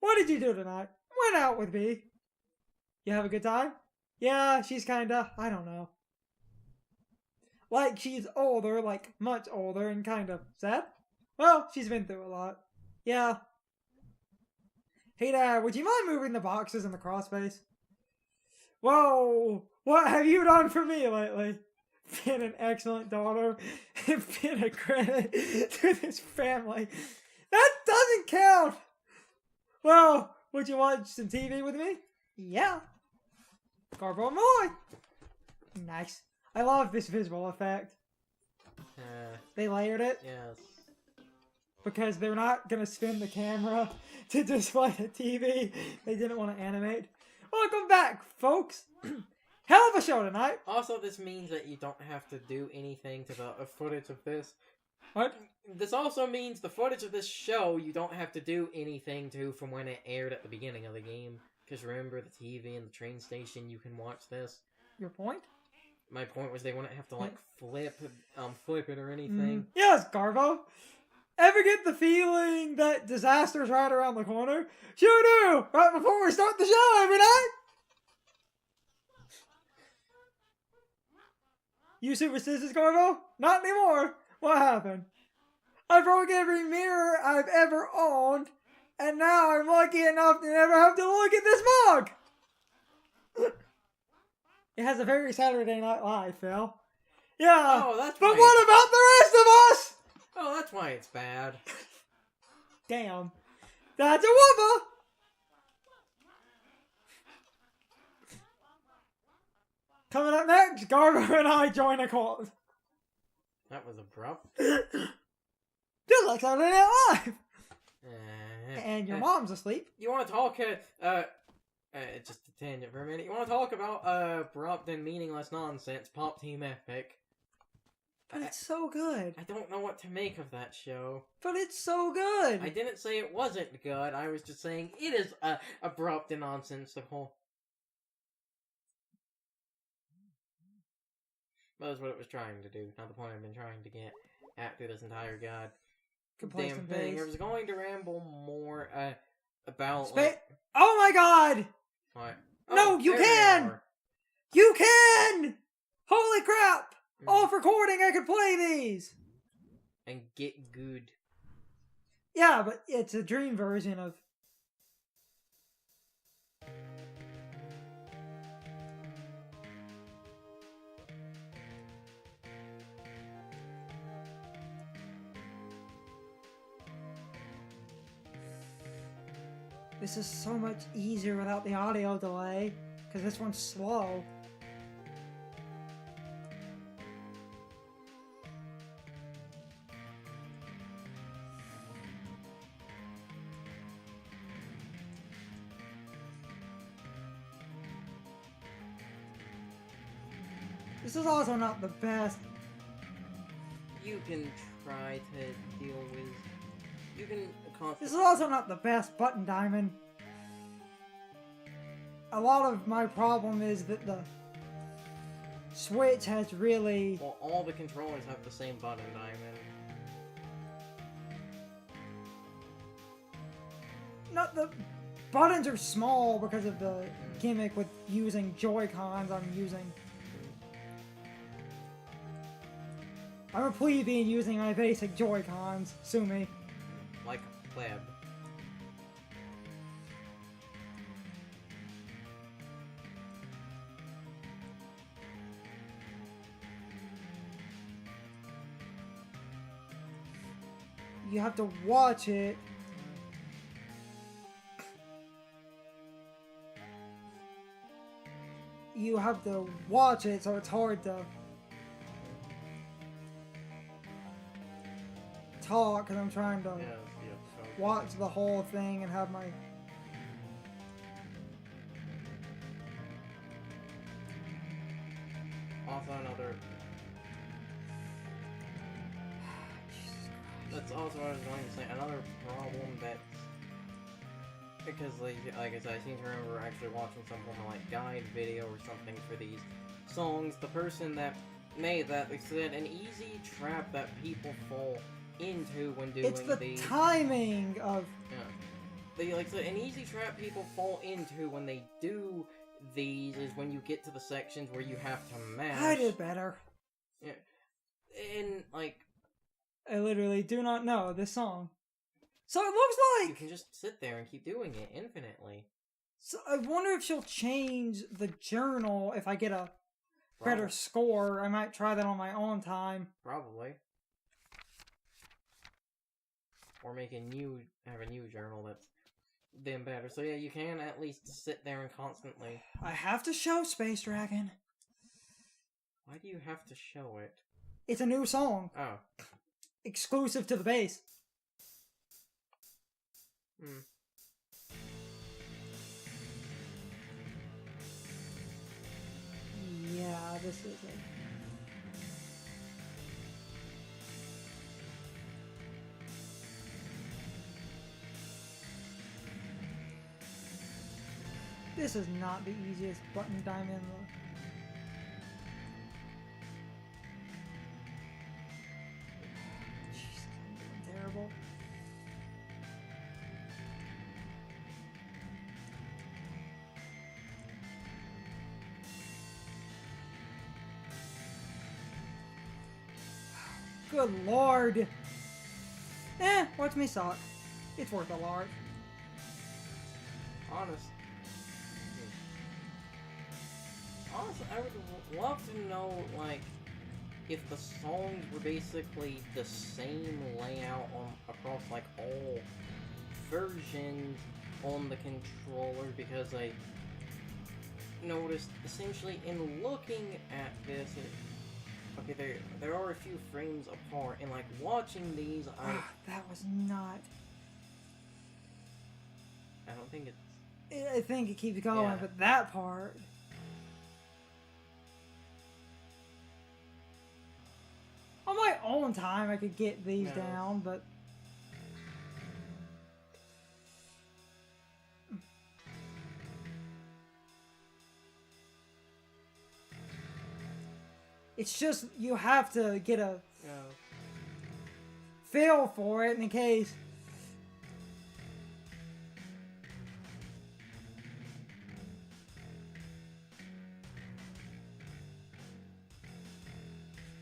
What did you do tonight? Went out with me. You have a good time? Yeah, she's kinda, I don't know. Like she's older, like much older and kind of sad? Well, she's been through a lot. Yeah. Hey Dad, would you mind moving the boxes in the crossface? Whoa! What have you done for me lately? Been an excellent daughter. Been a credit to this family. That doesn't count! Well, would you watch some TV with me? Yeah. Garbo Moy! Nice. I love this visual effect. They layered it. Yes. Because they're not going to spin the camera to display the TV. They didn't want to animate. Welcome back, folks. Hell of a show tonight. Also, this means that you don't have to do anything to the footage of this. What? This also means the footage of this show you don't have to do anything to from when it aired at the beginning of the game. Because remember, the TV and the train station, you can watch this. Your point? My point was they wouldn't have to, like, flip it or anything. Yes, Garbo. Ever get the feeling that disaster's right around the corner? Sure do! Right before we start the show every night! You superstitious, Garbo? Not anymore. What happened? I broke every mirror I've ever owned, and now I'm lucky enough to never have to look at this mug! It has a very Saturday Night Live, Phil. Yeah, Oh, that's but why what about the rest of us? Oh, that's why it's bad. Damn. That's a whoopah! Coming up next, Garbo and I join a cult. That was abrupt. Just like Saturday Night Live! And your mom's asleep. You want to talk, just a tangent for a minute. You want to talk about, abrupt and meaningless nonsense, Pop Team Epic. But it's so good. I don't know what to make of that show. But it's so good. I didn't say it wasn't good. I was just saying it is, abrupt and nonsensical. That was what it was trying to do. Not the point I've been trying to get at through this entire goddamn thing. I was going to ramble more, about, like... Oh my god! What? No, Oh, you there they can! are. You can! Holy crap! Off recording, I could play these! And get good. Yeah, but it's a dream version of... This is so much easier without the audio delay, because this one's slow. This is also not the best. You can try to deal with... You can... This is also not the best button diamond. A lot of my problem is that the Switch has really... Well, all the controllers have the same button diamond. Not the... Buttons are small because of the gimmick with using Joy-Cons. I'm a plebeian using my basic Joy-Cons. Sue me. Like a pleb. You have to watch it. You have to watch it, so it's hard to talk, because I'm trying to watch the whole thing and have my... Also another... That's also what I was going to say. Another problem that... Because, like I said, I seem to remember actually watching some form of, like, guide video or something for these songs. The person that made that, they said an easy trap that people fall into when doing It's the timing of... Yeah. an easy trap people fall into when they do these is when you get to the sections where you have to mash. I did better. Yeah. And, like... I literally do not know this song. So it looks like... You can just sit there and keep doing it infinitely. So I wonder if she'll change the journal if I get a better score. I might try that on my own time. Probably. Or have a new journal that's then better. So yeah, you can at least sit there and constantly... I have to show Space Dragon. Why do you have to show it? It's a new song. Oh. Exclusive to the base. Yeah, this is it. This is not the easiest button diamond. Jeez, I'm doing terrible. Good lord. Watch me suck. It's worth a lark. Honestly, I would love to know, like, if the songs were basically the same layout across, like, all versions on the controller, because I noticed, essentially, in looking at this, okay, there are a few frames apart, and, like, watching these, that was not... I don't think it's... I think it keeps going, Yeah. but that part... On my own time, I could get these down, but... It's just, you have to get a feel for it in case...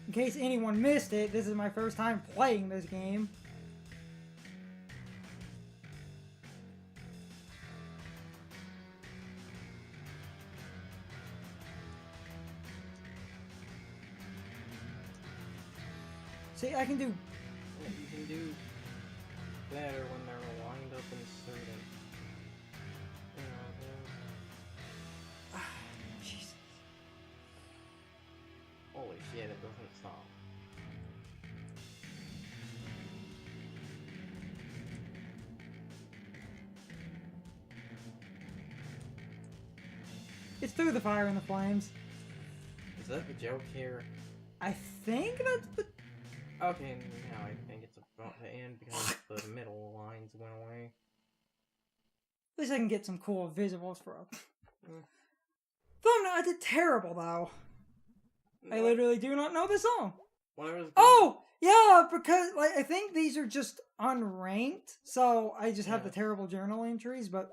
In case anyone missed it, this is my first time playing this game. See, I can do... You can do better when they're lined up and certain. Jesus. Holy shit, it doesn't stop. It's through the fire and the flames. Is that the joke here? I think that's the... Okay, now I think it's about to end because the middle lines went away. At least I can get some cool visuals for a... Thumbnail, I did terrible though. I literally do not know the song. Oh! Yeah, because like I think these are just unranked, so I just have the terrible journal entries, but...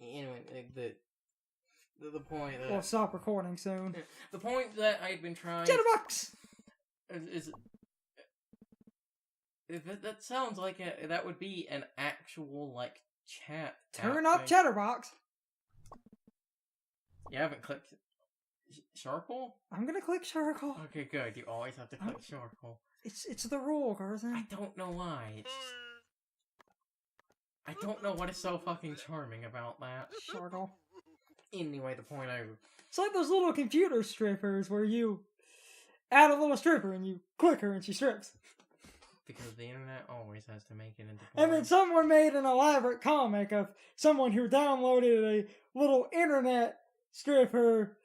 Anyway, the point that... We'll stop recording soon. The point that I'd been trying... Jitterbugs! That sounds like that would be an actual, like, chat. Turn up Chatterbox! You haven't clicked Sharkle? I'm gonna click Sharkle. Okay, good. You always have to click Sharkle. It's the rule, Garza. I don't know why. I don't know what is so fucking charming about that. Sharkle. Anyway, the point It's like those little computer strippers where you add a little stripper and you click her and she strips. Because the internet always has to make it into porn. And then someone made an elaborate comic of someone who downloaded a little internet stripper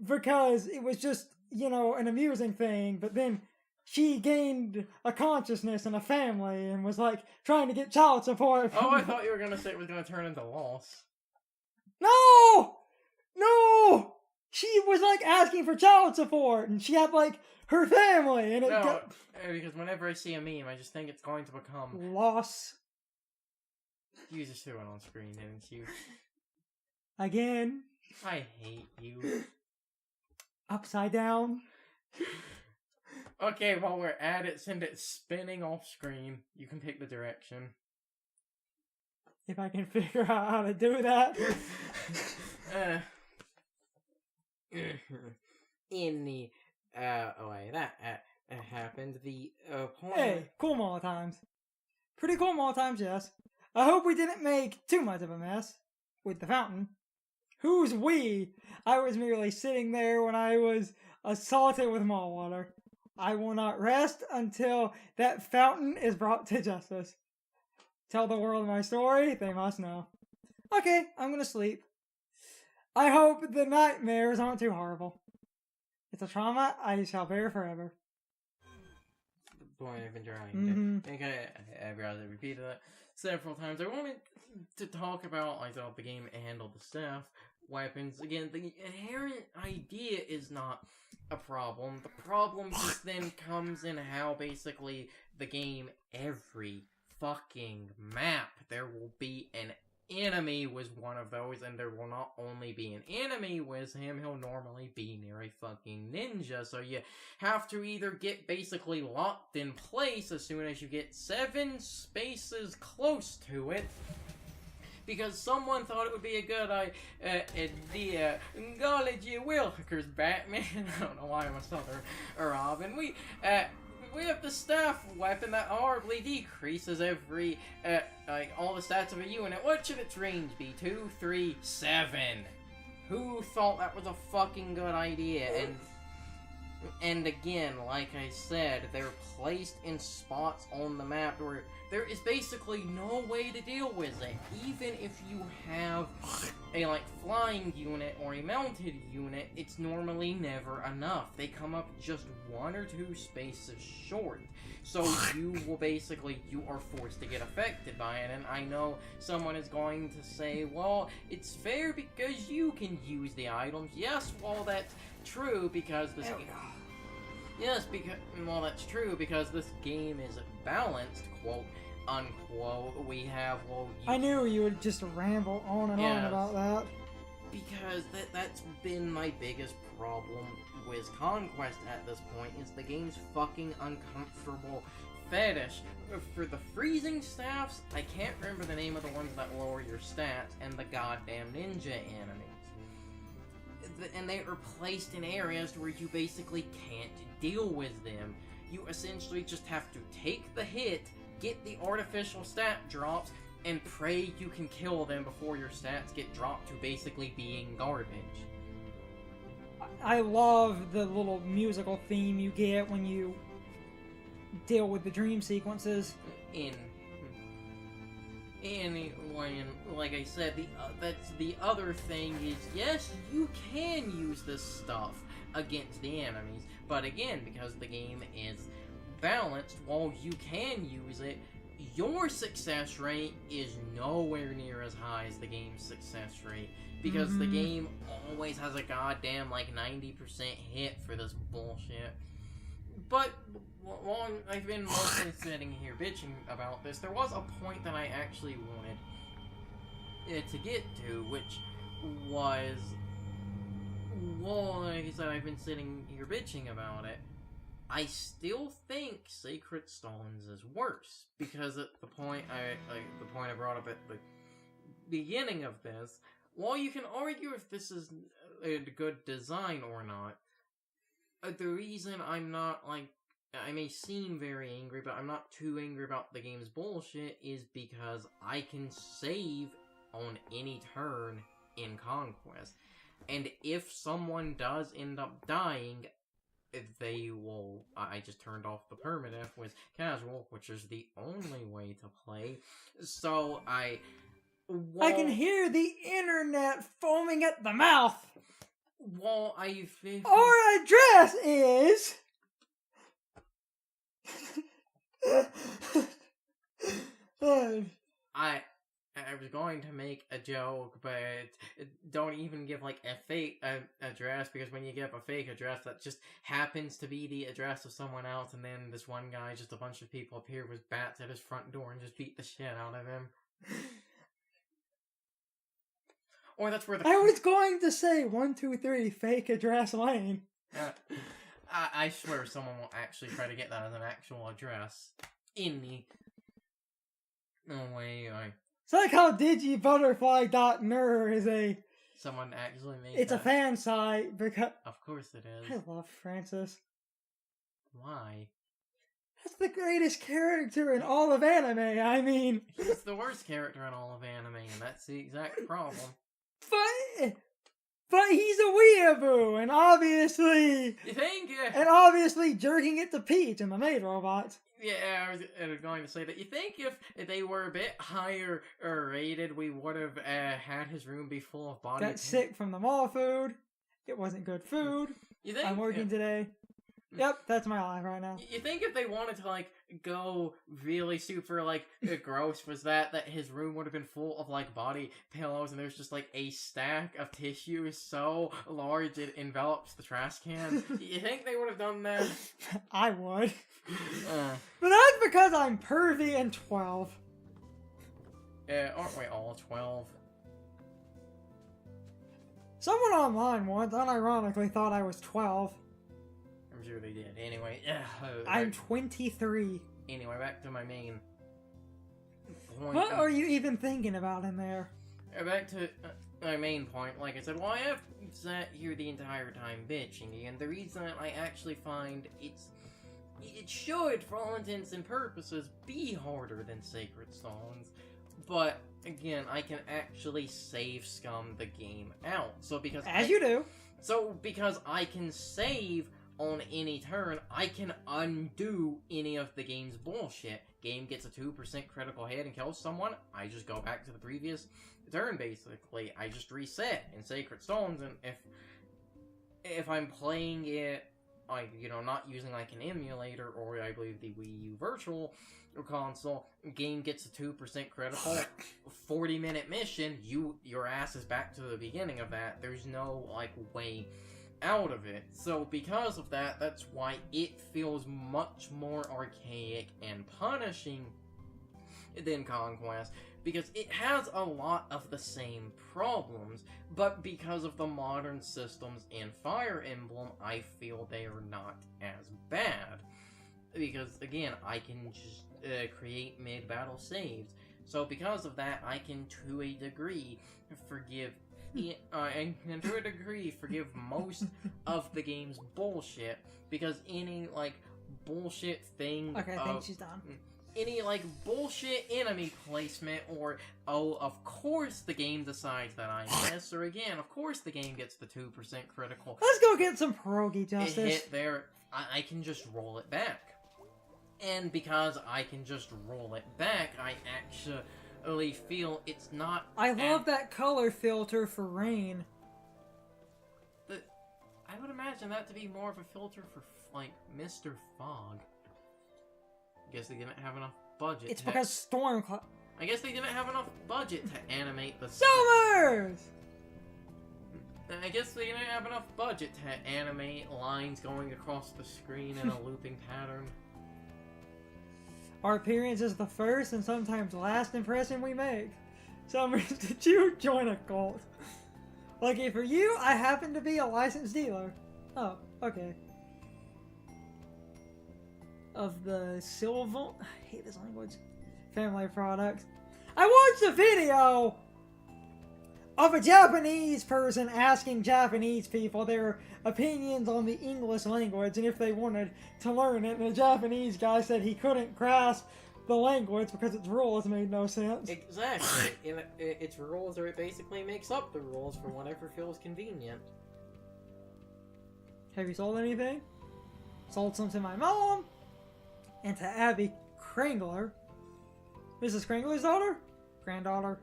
because it was just, you know, an amusing thing, but then she gained a consciousness and a family and was like trying to get child support. Oh, I thought you were gonna say it was gonna turn into Lost. No! No! She was like asking for child support and she had like her family and it No, because whenever I see a meme, I just think it's going to become Lost. You just threw it on screen, didn't you? Again. I hate you. Upside down. Okay, while we're at it, send it spinning off screen. You can pick the direction. If I can figure out how to do that. In the way that happened, the point. Hey, cool Molotowns. Pretty cool Molotowns, yes. I hope we didn't make too much of a mess with the fountain. Who's we? I was merely sitting there when I was assaulted with malt water. I will not rest until that fountain is brought to justice. Tell the world my story, they must know. Okay, I'm gonna sleep. I hope the nightmares aren't too horrible. It's a trauma I shall bear forever. The point I've been trying Mm-hmm. to think I've rather repeated that several times. I wanted to talk about, I thought the game handled the staff weapons. Again, the inherent idea is not a problem. The problem just then comes in how basically the game, every fucking map, there will be an enemy with one of those, and there will not only be an enemy with him, he'll normally be near a fucking ninja, so you have to either get basically locked in place as soon as you get 7 spaces close to it, because someone thought it would be a good idea. Golly gee willikers, Batman. I don't know why I'm a southern Robin. We have the staff weapon that horribly decreases every, all the stats of a unit. What should its range be? 2, 3, 7. Who thought that was a fucking good idea? And again, like I said, they're placed in spots on the map where there is basically no way to deal with it. Even if you have a, flying unit or a mounted unit, it's normally never enough. They come up just 1 or 2 spaces short. So you are forced to get affected by it. And I know someone is going to say, well, it's fair because you can use the items. Yes, well, that's true because this game... Yes, that's true because this game is balanced, quote unquote. We have, I knew you would just ramble on and on about that. Because that's been my biggest problem with Conquest at this point, is the game's fucking uncomfortable fetish. For the freezing staffs, I can't remember the name of the ones that lower your stats, and the goddamn ninja enemies. And they are placed in areas where you basically can't deal with them. You essentially just have to take the hit, get the artificial stat drops, and pray you can kill them before your stats get dropped to basically being garbage. I love the little musical theme you get when you deal with the dream sequences. Anyway, and like I said, that's the other thing is, yes, you can use this stuff against the enemies, but again, because the game is balanced, while you can use it, your success rate is nowhere near as high as the game's success rate, because the game always has a goddamn 90% hit for this bullshit. But while I've been mostly sitting here bitching about this, there was a point that I actually wanted to get to, which was, well, like I said, I've been sitting here bitching about it. I still think Sacred Stones is worse, because at the point I brought up at the beginning of this, while you can argue if this is a good design or not, the reason I'm not, I may seem very angry, but I'm not too angry about the game's bullshit, is because I can save on any turn in Conquest. And if someone does end up dying, they will... I just turned off the permadeath with casual, which is the only way to play. So I can hear the internet foaming at the mouth! Well, Our address is... I was going to make a joke, but don't even give a fake address, because when you give a fake address that just happens to be the address of someone else, and then this one guy, just a bunch of people appear with bats at his front door and just beat the shit out of him. Or that's where the... I was going to say 123 fake address lane. I swear someone will actually try to get that as an actual address. In the... No way, It's like how digibutterfly.ner is a... Someone actually made It's a fan site because... Of course it is. I love Francis. Why? That's the greatest character in all of anime, I mean... He's the worst character in all of anime, and that's the exact problem. But he's a weeaboo, and obviously... You think? And obviously jerking it to Peach and the maid robot. Yeah, I was going to say that. You think if they were a bit higher rated, we would have had his room be full of body... Got sick from the mall food. It wasn't good food. You think? I'm working today. Yep, that's my life right now. You think if they wanted to, like, go really super, like, gross, was that his room would have been full of, like, body pillows and there's just, like, a stack of tissue so large it envelops the trash can? You think they would have done that? I would. But that's because I'm pervy and 12. Aren't we all 12? Someone online once unironically thought I was 12. I'm sure they did. Anyway, I'm 23. Anyway, back to my main point. What are you even thinking about in there? Back to my main point. Like I said, well, I have sat here the entire time bitching, and the reason I actually find it should, for all intents and purposes, be harder than Sacred Stones. But again, I can actually save scum the game out. So because you do. So because I can save on any turn, I can undo any of the game's bullshit. Game gets a 2% critical hit and kills someone, I just go back to the previous turn, basically. I just reset in Sacred Stones, and if I'm playing it, like, you know, not using, like, an emulator, or I believe the Wii U Virtual Console, game gets a 2% critical, 40-minute mission, your ass is back to the beginning of that. There's no, like, way out of it. So because of that, that's why it feels much more archaic and punishing than Conquest, because it has a lot of the same problems, but because of the modern systems in Fire Emblem, I feel they are not as bad. Because, again, I can just create mid-battle saves. So because of that, I can, to a degree, forgive most of the game's bullshit, because any, like, bullshit thing... Okay, I think she's done. Any, like, bullshit enemy placement, or, oh, of course the game decides that I miss, or again, of course the game gets the 2% critical. Let's go get some pierogi justice. It hit there, I can just roll it back. And because I can just roll it back, I actually feel it's not... I love that color filter for rain. I would imagine that to be more of a filter for, like, Mr. Fog. I guess they didn't have enough budget. It's because Storm Cloud... I guess they didn't have enough budget to animate the... Summers! I guess they didn't have enough budget to animate lines going across the screen in a looping pattern. Our appearance is the first and sometimes last impression we make. Summers, did you join a cult? Lucky for you, I happen to be a licensed dealer. Oh, okay. Of the Sylvan... I hate this language. Family products. I watched a video of a Japanese person asking Japanese people their opinions on the English language and if they wanted to learn it, and the Japanese guy said he couldn't grasp the language because its rules made no sense. Exactly. Its rules, or it basically makes up the rules for whatever feels convenient. Have you sold anything? Sold some to my mom and to Abby Krangler, Mrs. Krangler's daughter? Granddaughter.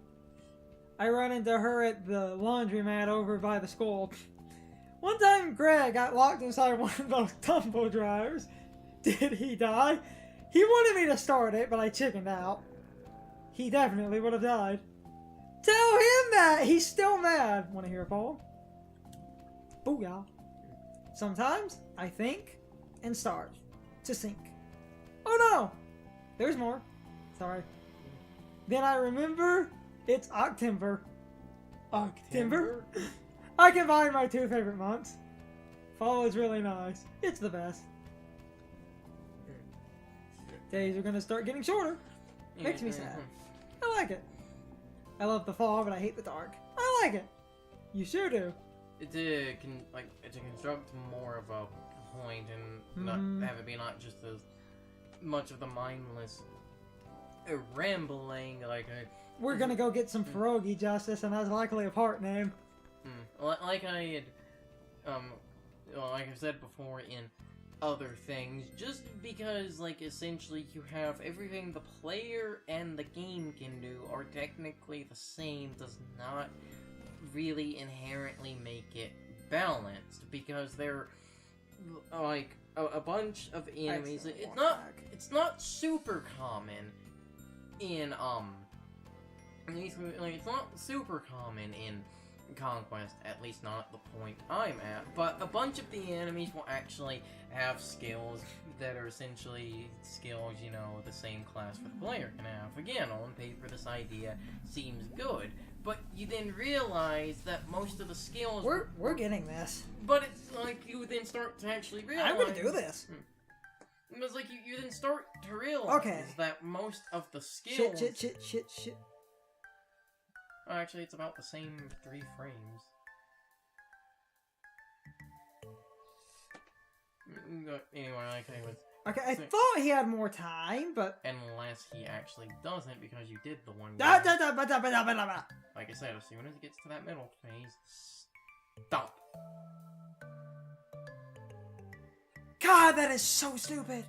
I run into her at the laundromat over by the school. One time Greg got locked inside one of those tumble dryers. Did he die? He wanted me to start it, but I chickened out. He definitely would have died. Tell him that! He's still mad. Want to hear a poem? Booyah. Sometimes I think and start to sink. Oh no! There's more. Sorry. Then I remember it's October. October. I combine my two favorite months. Fall is really nice. It's the best. Days are gonna start getting shorter. Makes me sad. I like it. I love the fall, but I hate the dark. I like it. You sure do. To construct more of a point and not have it be not just as much of the mindless rambling We're gonna go get some pierogi, Justice, and that's likely a part name. Like I had, like I said before in other things, just because, essentially you have everything the player and the game can do are technically the same does not really inherently make it balanced, because they're, a bunch of enemies. It's not super common in, it's not super common in Conquest, at least not at the point I'm at, but a bunch of the enemies will actually have skills that are essentially skills, the same class for the player can have. Again, on paper this idea seems good, but you then realize that most of the skills... We're getting this. But it's you then start to actually realize... I'm gonna do this. It's you then start to realize that most of the skills... Shit. Oh, actually, it's about the same 3 frames. Anyway, Okay, I thought he had more time, but... Unless he actually doesn't, because you did the one... Like I said, as soon as it gets to that middle phase, stop! God, that is so stupid!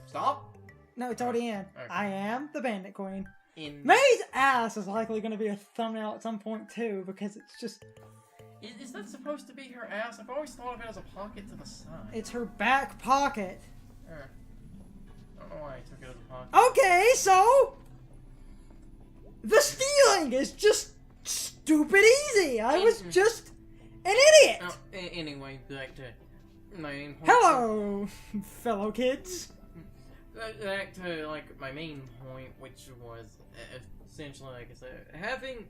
Stop? No, it's already in. Okay. I am the Bandit Queen. In... May's ass is likely going to be a thumbnail at some point, too, because it's just... Is that supposed to be her ass? I've always thought of it as a pocket to the side. It's her back pocket. I don't know why I took it as a pocket. Okay, so... The stealing is just stupid easy. I was just an idiot. Oh, anyway, back to my main point. Hello, fellow kids. Back to, my main point, which was essentially, like I said, having,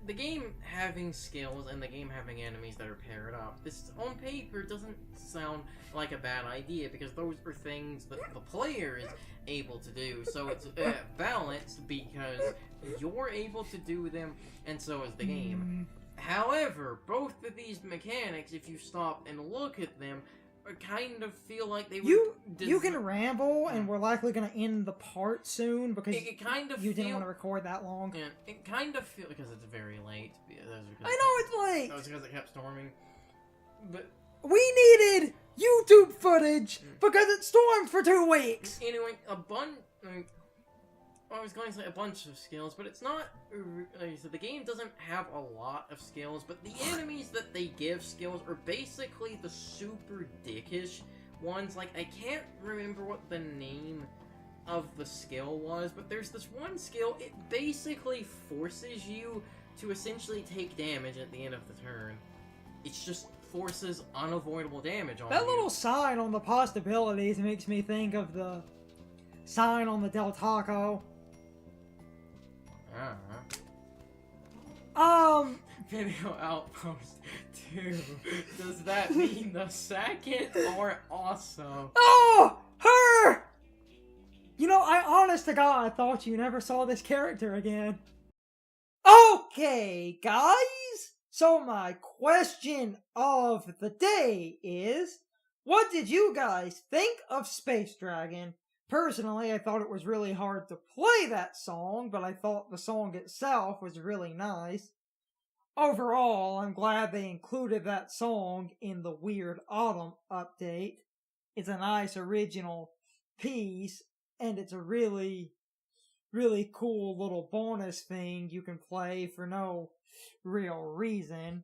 the game having skills and the game having enemies that are paired up. This, on paper, doesn't sound like a bad idea, because those are things that the player is able to do. So it's balanced, because you're able to do them, and so is the game. However, both of these mechanics, if you stop and look at them, kind of feel like they You can ramble, and we're likely going to end the part soon, because it kind of you didn't want to record that long. Yeah, it kind of feels, because it's very late. I know it's late! That was because it kept storming. But we needed YouTube footage, because it stormed for 2 weeks! Anyway, I was going to say a bunch of skills, but it's not... So the game doesn't have a lot of skills, but the enemies that they give skills are basically the super dickish ones. I can't remember what the name of the skill was, but there's this one skill, it basically forces you to essentially take damage at the end of the turn. It's just forces unavoidable damage on you. That little sign on the possibilities makes me think of the sign on the Del Taco. Video Outpost 2. Does that mean the second or also? Oh! Her! I honest to God thought you never saw this character again. Okay, guys. So my question of the day is, what did you guys think of Space Dragon? Personally, I thought it was really hard to play that song, but I thought the song itself was really nice. Overall, I'm glad they included that song in the Weird Autumn update. It's a nice original piece, and it's a really, really cool little bonus thing you can play for no real reason.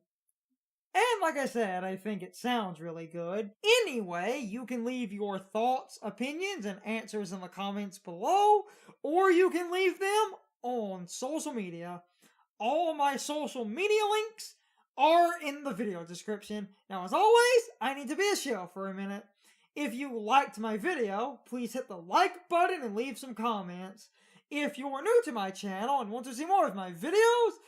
And like I said, I think it sounds really good. Anyway, you can leave your thoughts, opinions, and answers in the comments below, or you can leave them on social media. All my social media links are in the video description. Now, as always, I need to be a shill for a minute. If you liked my video, please hit the like button and leave some comments. If you're new to my channel and want to see more of my videos,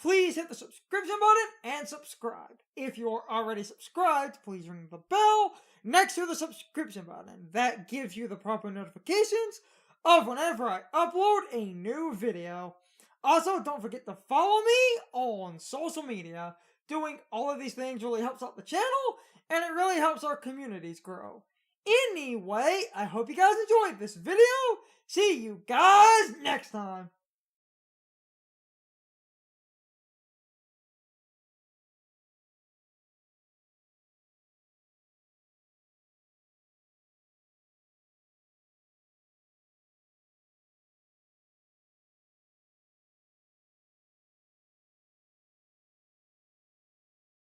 please hit the subscription button and subscribe. If you're already subscribed, please ring the bell next to the subscription button. That gives you the proper notifications of whenever I upload a new video. Also, don't forget to follow me on social media. Doing all of these things really helps out the channel, and it really helps our communities grow. Anyway, I hope you guys enjoyed this video. See you guys next time.